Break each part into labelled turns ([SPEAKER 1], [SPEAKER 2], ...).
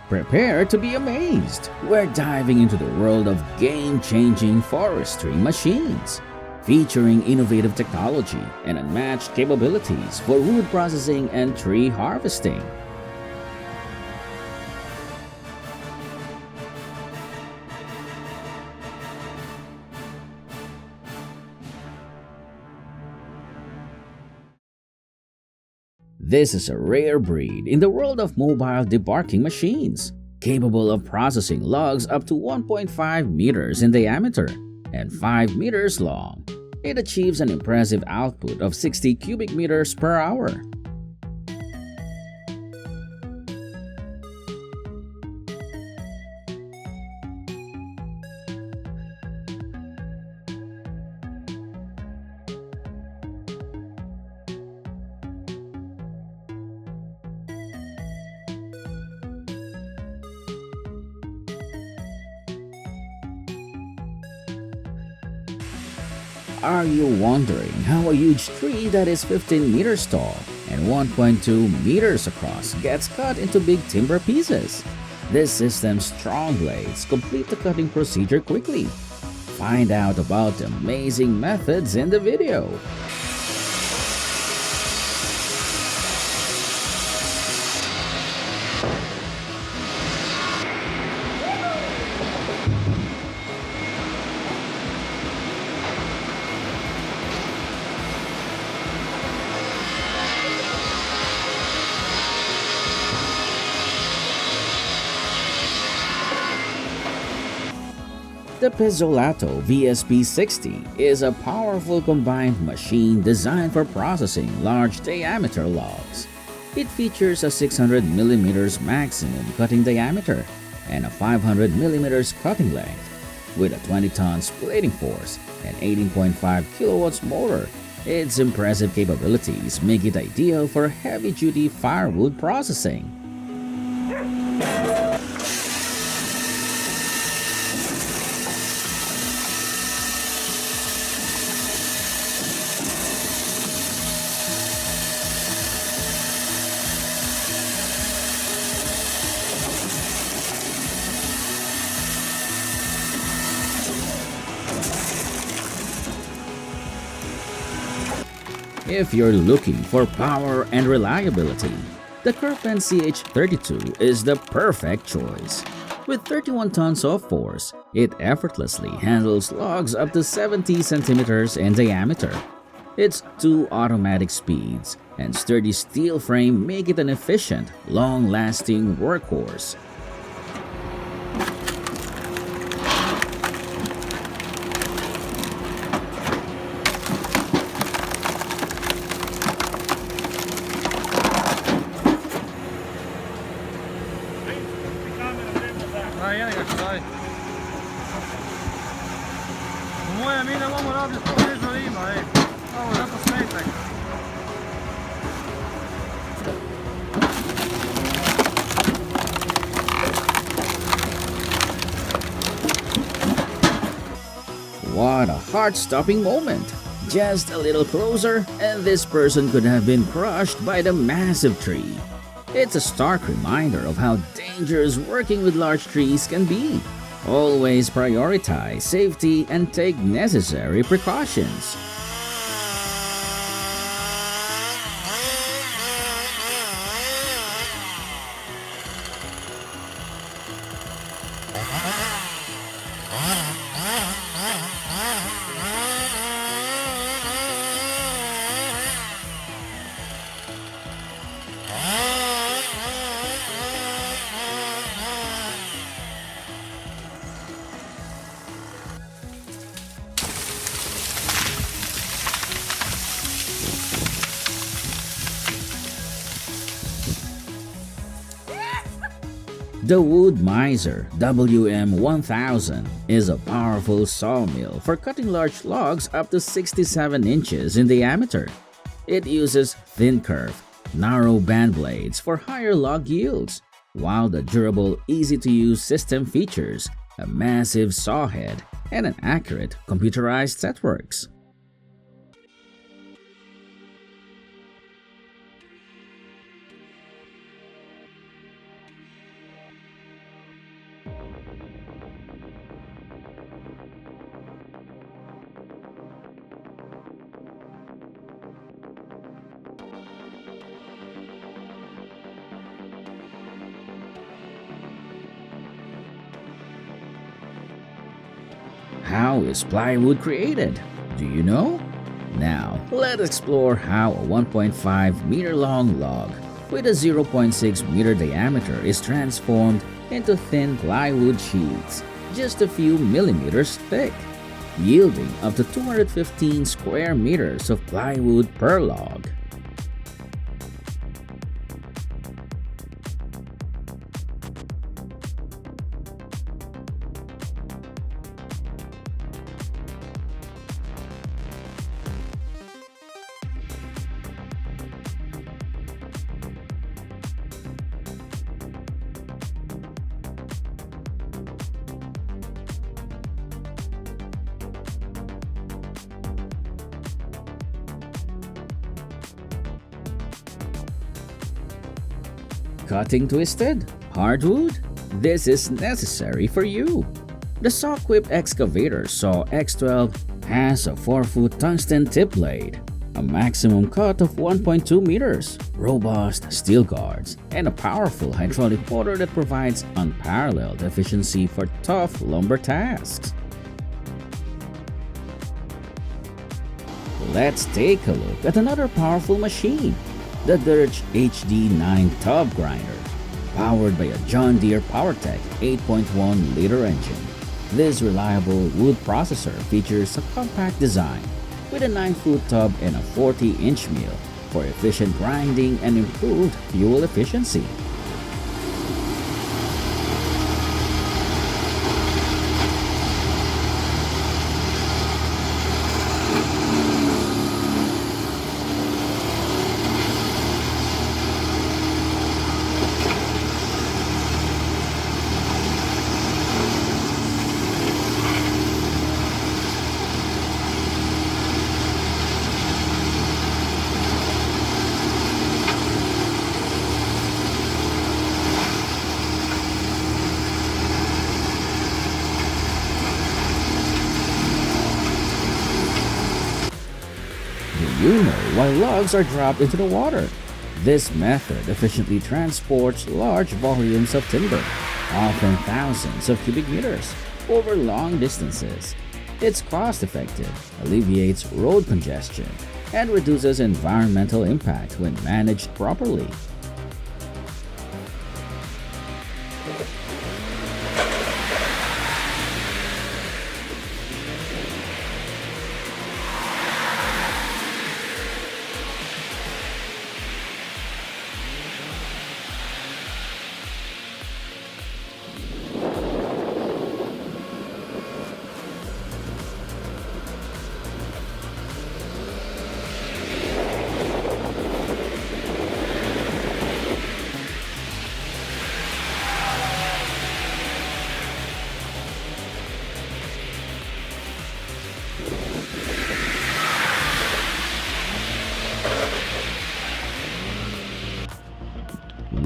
[SPEAKER 1] Prepare to be amazed! We're diving into the world of game-changing forestry machines, featuring innovative technology and unmatched capabilities for wood processing and tree harvesting. This is a rare breed in the world of mobile debarking machines, capable of processing logs up to 1.5 meters in diameter and 5 meters long. It achieves an impressive output of 60 cubic meters per hour. Are you wondering how a huge tree that is 15 meters tall and 1.2 meters across gets cut into big timber pieces? This system's strong blades complete the cutting procedure quickly. Find out about the amazing methods in the video. The Pizzolato VSP60 is a powerful combined machine designed for processing large diameter logs. It features a 600mm maximum cutting diameter and a 500mm cutting length. With a 20-ton splitting force and 18.5 kilowatts motor, its impressive capabilities make it ideal for heavy-duty firewood processing. If you're looking for power and reliability, the Kerpen CH32 is the perfect choice. With 31 tons of force, it effortlessly handles logs up to 70 centimeters in diameter. Its two automatic speeds and sturdy steel frame make it an efficient, long-lasting workhorse. What a heart-stopping moment! Just a little closer, and this person could have been crushed by the massive tree. It's a stark reminder of how dangerous working with large trees can be. Always prioritize safety and take necessary precautions. The Wood Miser WM1000 is a powerful sawmill for cutting large logs up to 67 inches in diameter. It uses thin curve, narrow band blades for higher log yields, while the durable, easy-to-use system features a massive saw head and an accurate computerized setworks. How is plywood created? Do you know? Now, let's explore how a 1.5 meter long log with a 0.6 meter diameter is transformed into thin plywood sheets just a few millimeters thick, yielding up to 215 square meters of plywood per log. Cutting twisted? Hardwood? This is necessary for you. The Saw-Quip Excavator Saw X12 has a 4-foot tungsten tip blade, a maximum cut of 1.2 meters, robust steel guards, and a powerful hydraulic motor that provides unparalleled efficiency for tough lumber tasks. Let's take a look at another powerful machine, the Dirge HD9 Tub Grinder, powered by a John Deere PowerTech 8.1-liter engine. This reliable wood processor features a compact design with a 9-foot tub and a 40-inch mill for efficient grinding and improved fuel efficiency. Do you know why logs are dropped into the water? This method efficiently transports large volumes of timber, often thousands of cubic meters, over long distances. It's cost-effective, alleviates road congestion, and reduces environmental impact when managed properly.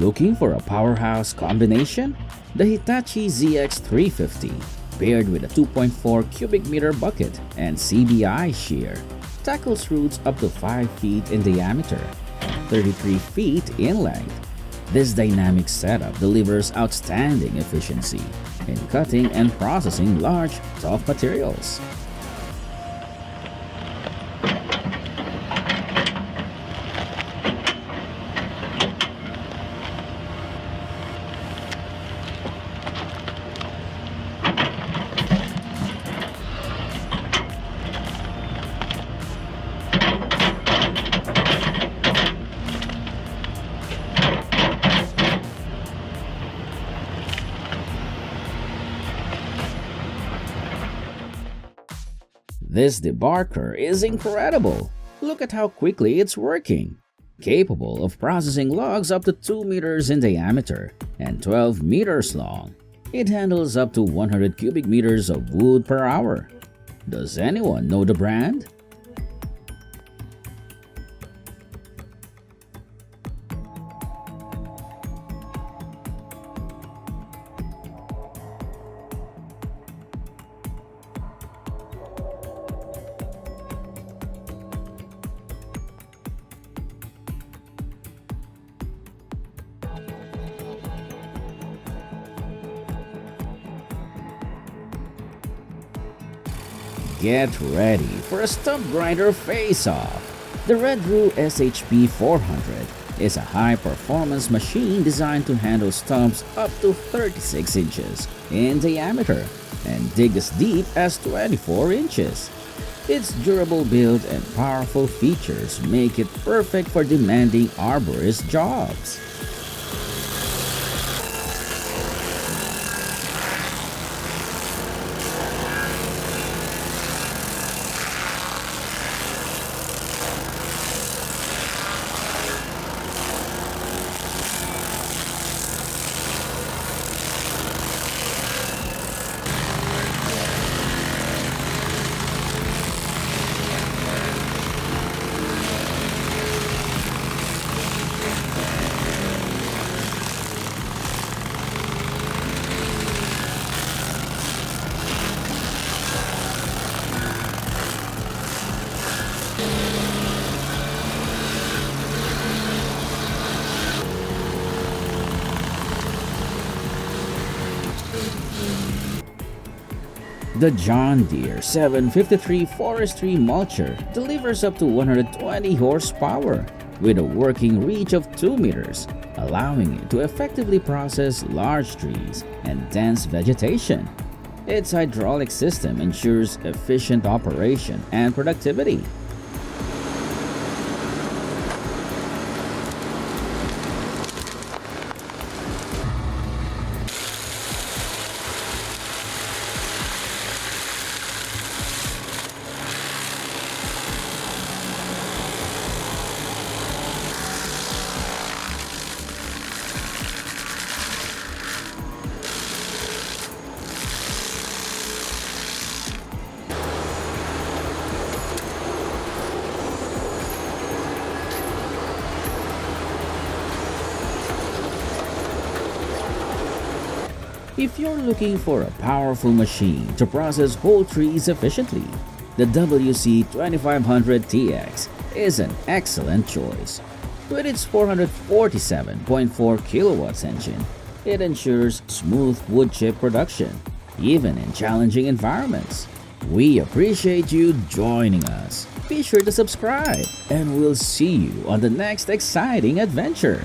[SPEAKER 1] Looking for a powerhouse combination? The Hitachi ZX350, paired with a 2.4 cubic meter bucket and CBI shear, tackles roots up to 5 feet in diameter, 33 feet in length. This dynamic setup delivers outstanding efficiency in cutting and processing large, tough materials. This debarker is incredible. Look at how quickly it's working. Capable of processing logs up to 2 meters in diameter and 12 meters long, it handles up to 100 cubic meters of wood per hour. Does anyone know the brand? Get ready for a stump grinder face-off. The Redru SHP 400 is a high-performance machine designed to handle stumps up to 36 inches in diameter and dig as deep as 24 inches. Its durable build and powerful features make it perfect for demanding arborist jobs. The John Deere 753 Forestry Mulcher delivers up to 120 horsepower with a working reach of 2 meters, allowing it to effectively process large trees and dense vegetation. Its hydraulic system ensures efficient operation and productivity. If you're looking for a powerful machine to process whole trees efficiently, the WC2500TX is an excellent choice. With its 447.4 kilowatts engine, it ensures smooth wood chip production, even in challenging environments. We appreciate you joining us. Be sure to subscribe, and we'll see you on the next exciting adventure.